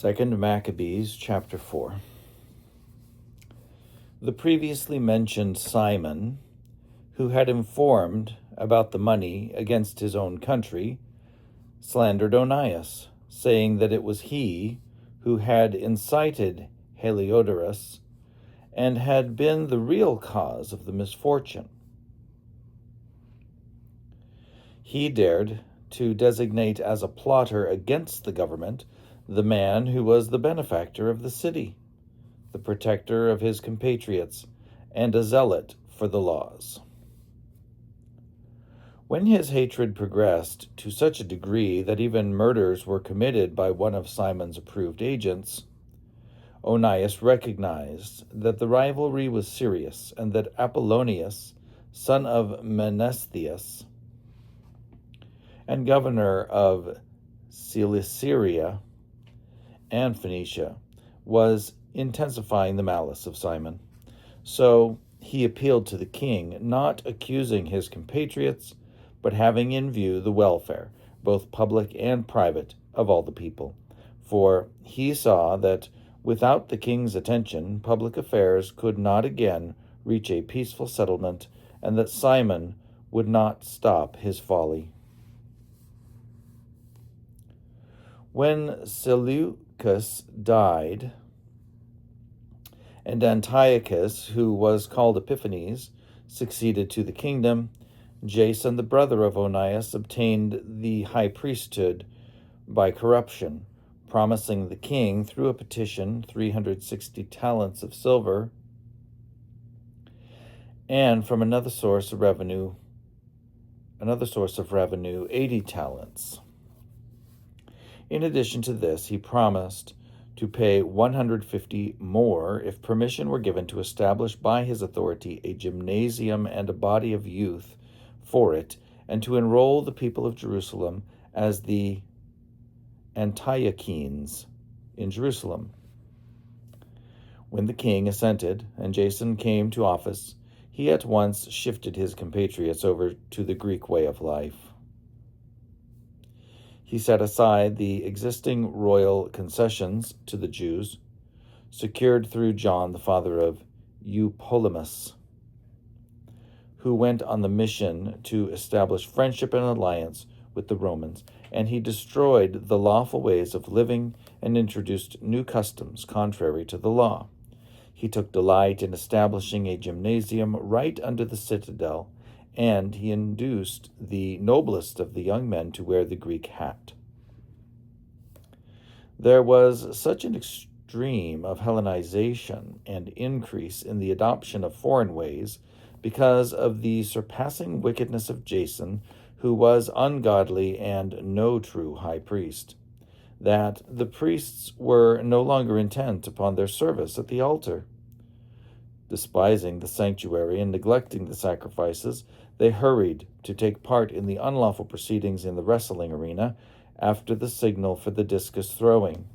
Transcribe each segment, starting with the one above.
2 Maccabees chapter 4. The previously mentioned Simon, who had informed about the money against his own country, slandered Onias, saying that it was he who had incited Heliodorus and had been the real cause of the misfortune. He dared to designate as a plotter against the government the man who was the benefactor of the city, the protector of his compatriots, and a zealot for the laws. When his hatred progressed to such a degree that even murders were committed by one of Simon's approved agents, Onias recognized that the rivalry was serious and that Apollonius, son of Menesthius, and governor of Cilicia and Phoenicia, was intensifying the malice of Simon. So he appealed to the king, not accusing his compatriots, but having in view the welfare, both public and private, of all the people. For he saw that without the king's attention, public affairs could not again reach a peaceful settlement, and that Simon would not stop his folly. When Seleucus died, and Antiochus, who was called Epiphanes, succeeded to the kingdom, Jason, the brother of Onias, obtained the high priesthood by corruption, promising the king, through a petition, 360 talents of silver, and from another source of revenue, 80 talents. In addition to this, he promised to pay 150 more if permission were given to establish by his authority a gymnasium and a body of youth for it, and to enroll the people of Jerusalem as the Antiochenes in Jerusalem. When the king assented and Jason came to office, he at once shifted his compatriots over to the Greek way of life. He set aside the existing royal concessions to the Jews, secured through John, the father of Eupolemus, who went on the mission to establish friendship and alliance with the Romans, and he destroyed the lawful ways of living and introduced new customs contrary to the law. He took delight in establishing a gymnasium right under the citadel, and he induced the noblest of the young men to wear the Greek hat. There was such an extreme of Hellenization and increase in the adoption of foreign ways because of the surpassing wickedness of Jason, who was ungodly and no true high priest, that the priests were no longer intent upon their service at the altar. Despising the sanctuary and neglecting the sacrifices, they hurried to take part in the unlawful proceedings in the wrestling arena after the signal for the discus throwing.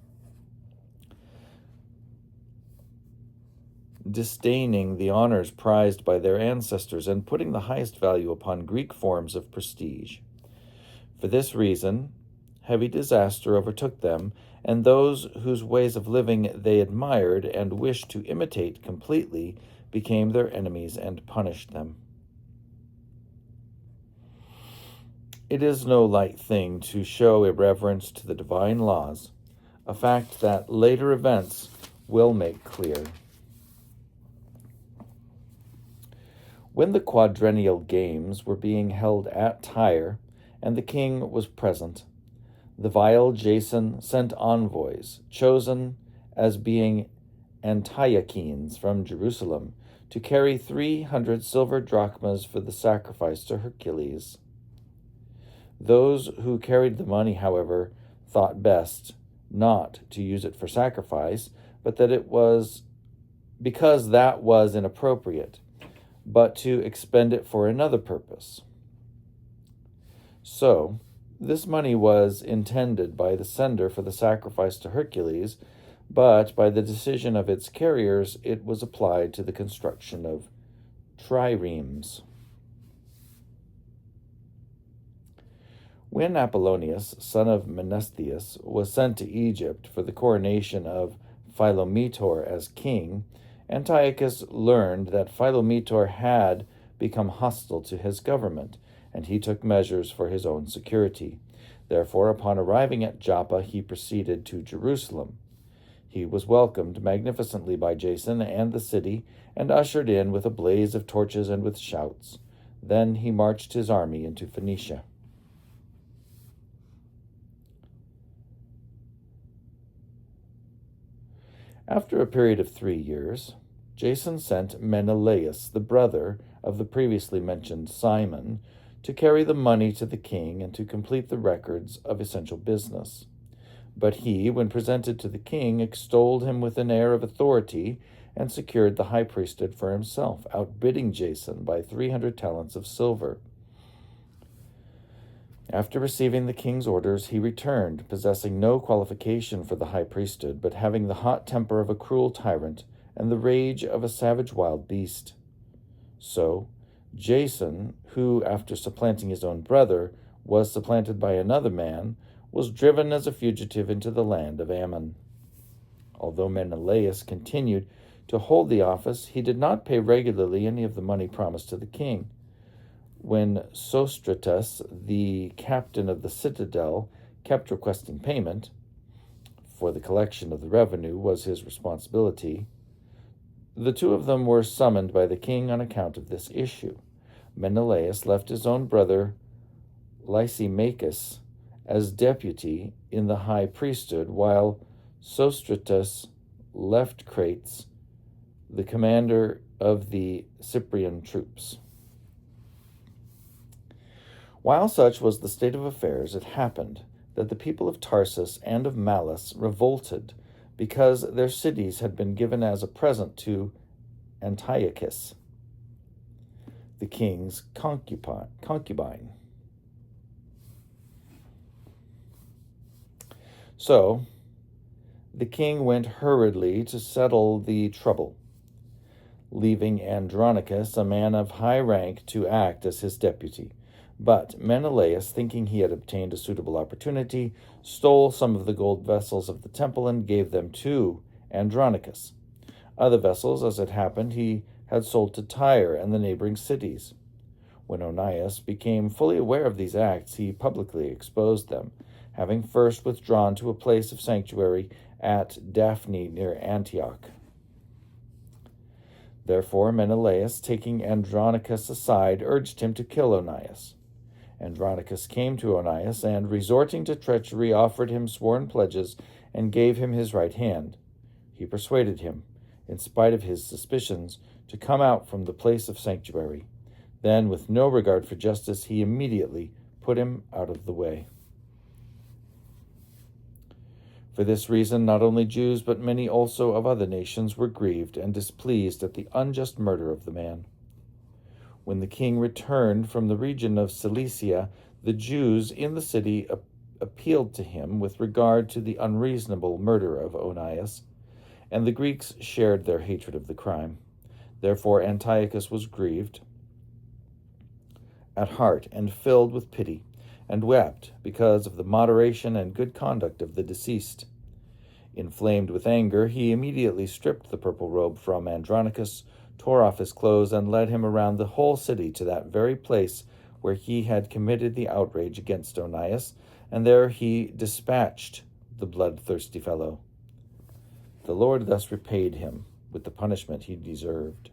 Disdaining the honors prized by their ancestors and putting the highest value upon Greek forms of prestige. For this reason, heavy disaster overtook them, and those whose ways of living they admired and wished to imitate completely became their enemies and punished them. It is no light thing to show irreverence to the divine laws, a fact that later events will make clear. When the quadrennial games were being held at Tyre, and the king was present, the vile Jason sent envoys, chosen as being Antiochenes from Jerusalem, to carry 300 silver drachmas for the sacrifice to Hercules. Those who carried the money, however, thought best not to use it for sacrifice, but that it was because that was inappropriate, but to expend it for another purpose. So, this money was intended by the sender for the sacrifice to Hercules, but by the decision of its carriers, it was applied to the construction of triremes. When Apollonius, son of Menesthius, was sent to Egypt for the coronation of Philometor as king, Antiochus learned that Philometor had become hostile to his government, and he took measures for his own security. Therefore, upon arriving at Joppa, he proceeded to Jerusalem. He was welcomed magnificently by Jason and the city, and ushered in with a blaze of torches and with shouts. Then he marched his army into Phoenicia. After a period of 3 years, Jason sent Menelaus, the brother of the previously mentioned Simon, to carry the money to the king and to complete the records of essential business. But he, when presented to the king, extolled him with an air of authority and secured the high priesthood for himself, outbidding Jason by 300 talents of silver. After receiving the king's orders, he returned, possessing no qualification for the high priesthood, but having the hot temper of a cruel tyrant and the rage of a savage wild beast. So, Jason, who, after supplanting his own brother, was supplanted by another man, was driven as a fugitive into the land of Ammon. Although Menelaus continued to hold the office, he did not pay regularly any of the money promised to the king. When Sostratus, the captain of the citadel, kept requesting payment, for the collection of the revenue was his responsibility, the two of them were summoned by the king on account of this issue. Menelaus left his own brother Lysimachus as deputy in the high priesthood, while Sostratus left Crates, the commander of the Cyprian troops. While such was the state of affairs, it happened that the people of Tarsus and of Malus revolted, because their cities had been given as a present to Antiochus, the king's concubine. So the king went hurriedly to settle the trouble, leaving Andronicus, a man of high rank, to act as his deputy. But Menelaus, thinking he had obtained a suitable opportunity, stole some of the gold vessels of the temple and gave them to Andronicus. Other vessels, as it happened, he had sold to Tyre and the neighboring cities. When Onias became fully aware of these acts, he publicly exposed them, having first withdrawn to a place of sanctuary at Daphne near Antioch. Therefore Menelaus, taking Andronicus aside, urged him to kill Onias. Andronicus came to Onias, and, resorting to treachery, offered him sworn pledges and gave him his right hand. He persuaded him, in spite of his suspicions, to come out from the place of sanctuary. Then, with no regard for justice, he immediately put him out of the way. For this reason, not only Jews, but many also of other nations were grieved and displeased at the unjust murder of the man. When the king returned from the region of Cilicia, the Jews in the city appealed to him with regard to the unreasonable murder of Onias, and the Greeks shared their hatred of the crime. Therefore Antiochus was grieved at heart and filled with pity, and wept because of the moderation and good conduct of the deceased. Inflamed with anger, he immediately stripped the purple robe from Andronicus, tore off his clothes, and led him around the whole city to that very place where he had committed the outrage against Onias, and there he dispatched the bloodthirsty fellow. The Lord thus repaid him with the punishment he deserved.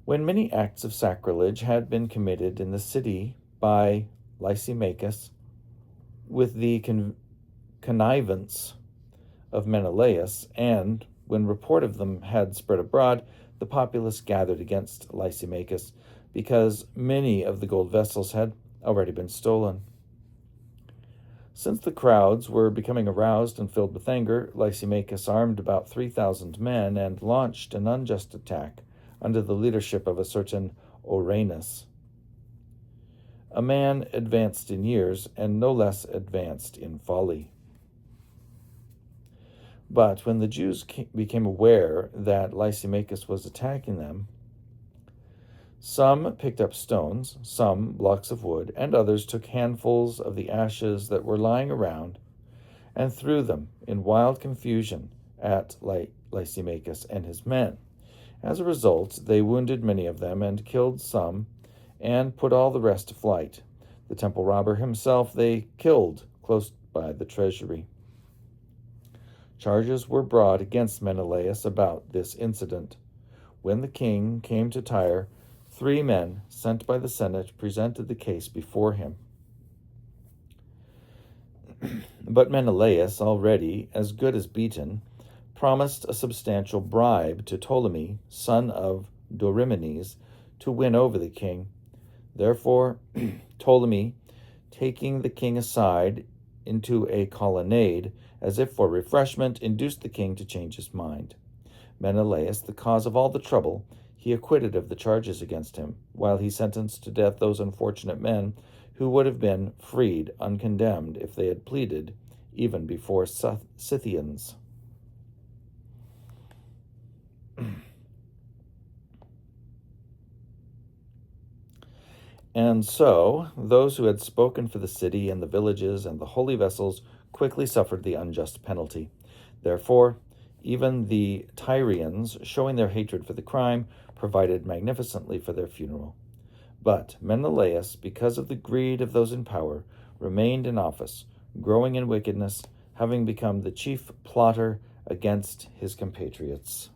When many acts of sacrilege had been committed in the city by Lysimachus, with the connivance of Menelaus, and when report of them had spread abroad, the populace gathered against Lysimachus, because many of the gold vessels had already been stolen. Since the crowds were becoming aroused and filled with anger, Lysimachus armed about 3,000 men and launched an unjust attack under the leadership of a certain Oranus, a man advanced in years and no less advanced in folly. But when the Jews became aware that Lysimachus was attacking them, Some picked up stones, some blocks of wood, and others took handfuls of the ashes that were lying around and threw them in wild confusion at Lysimachus and his men. As a result, they wounded many of them and killed some and put all the rest to flight. The temple robber himself they killed close by the treasury. Charges were brought against Menelaus about this incident. When the king came to Tyre, 3 men sent by the Senate presented the case before him. But Menelaus, already as good as beaten, promised a substantial bribe to Ptolemy, son of Dorymenes, to win over the king. Therefore, Ptolemy, taking the king aside into a colonnade, as if for refreshment, induced the king to change his mind. Menelaus, the cause of all the trouble, he acquitted of the charges against him, while he sentenced to death those unfortunate men who would have been freed uncondemned if they had pleaded, even before Scythians. And so, those who had spoken for the city and the villages and the holy vessels quickly suffered the unjust penalty. Therefore, even the Tyrians, showing their hatred for the crime, provided magnificently for their funeral. But Menelaus, because of the greed of those in power, remained in office, growing in wickedness, having become the chief plotter against his compatriots.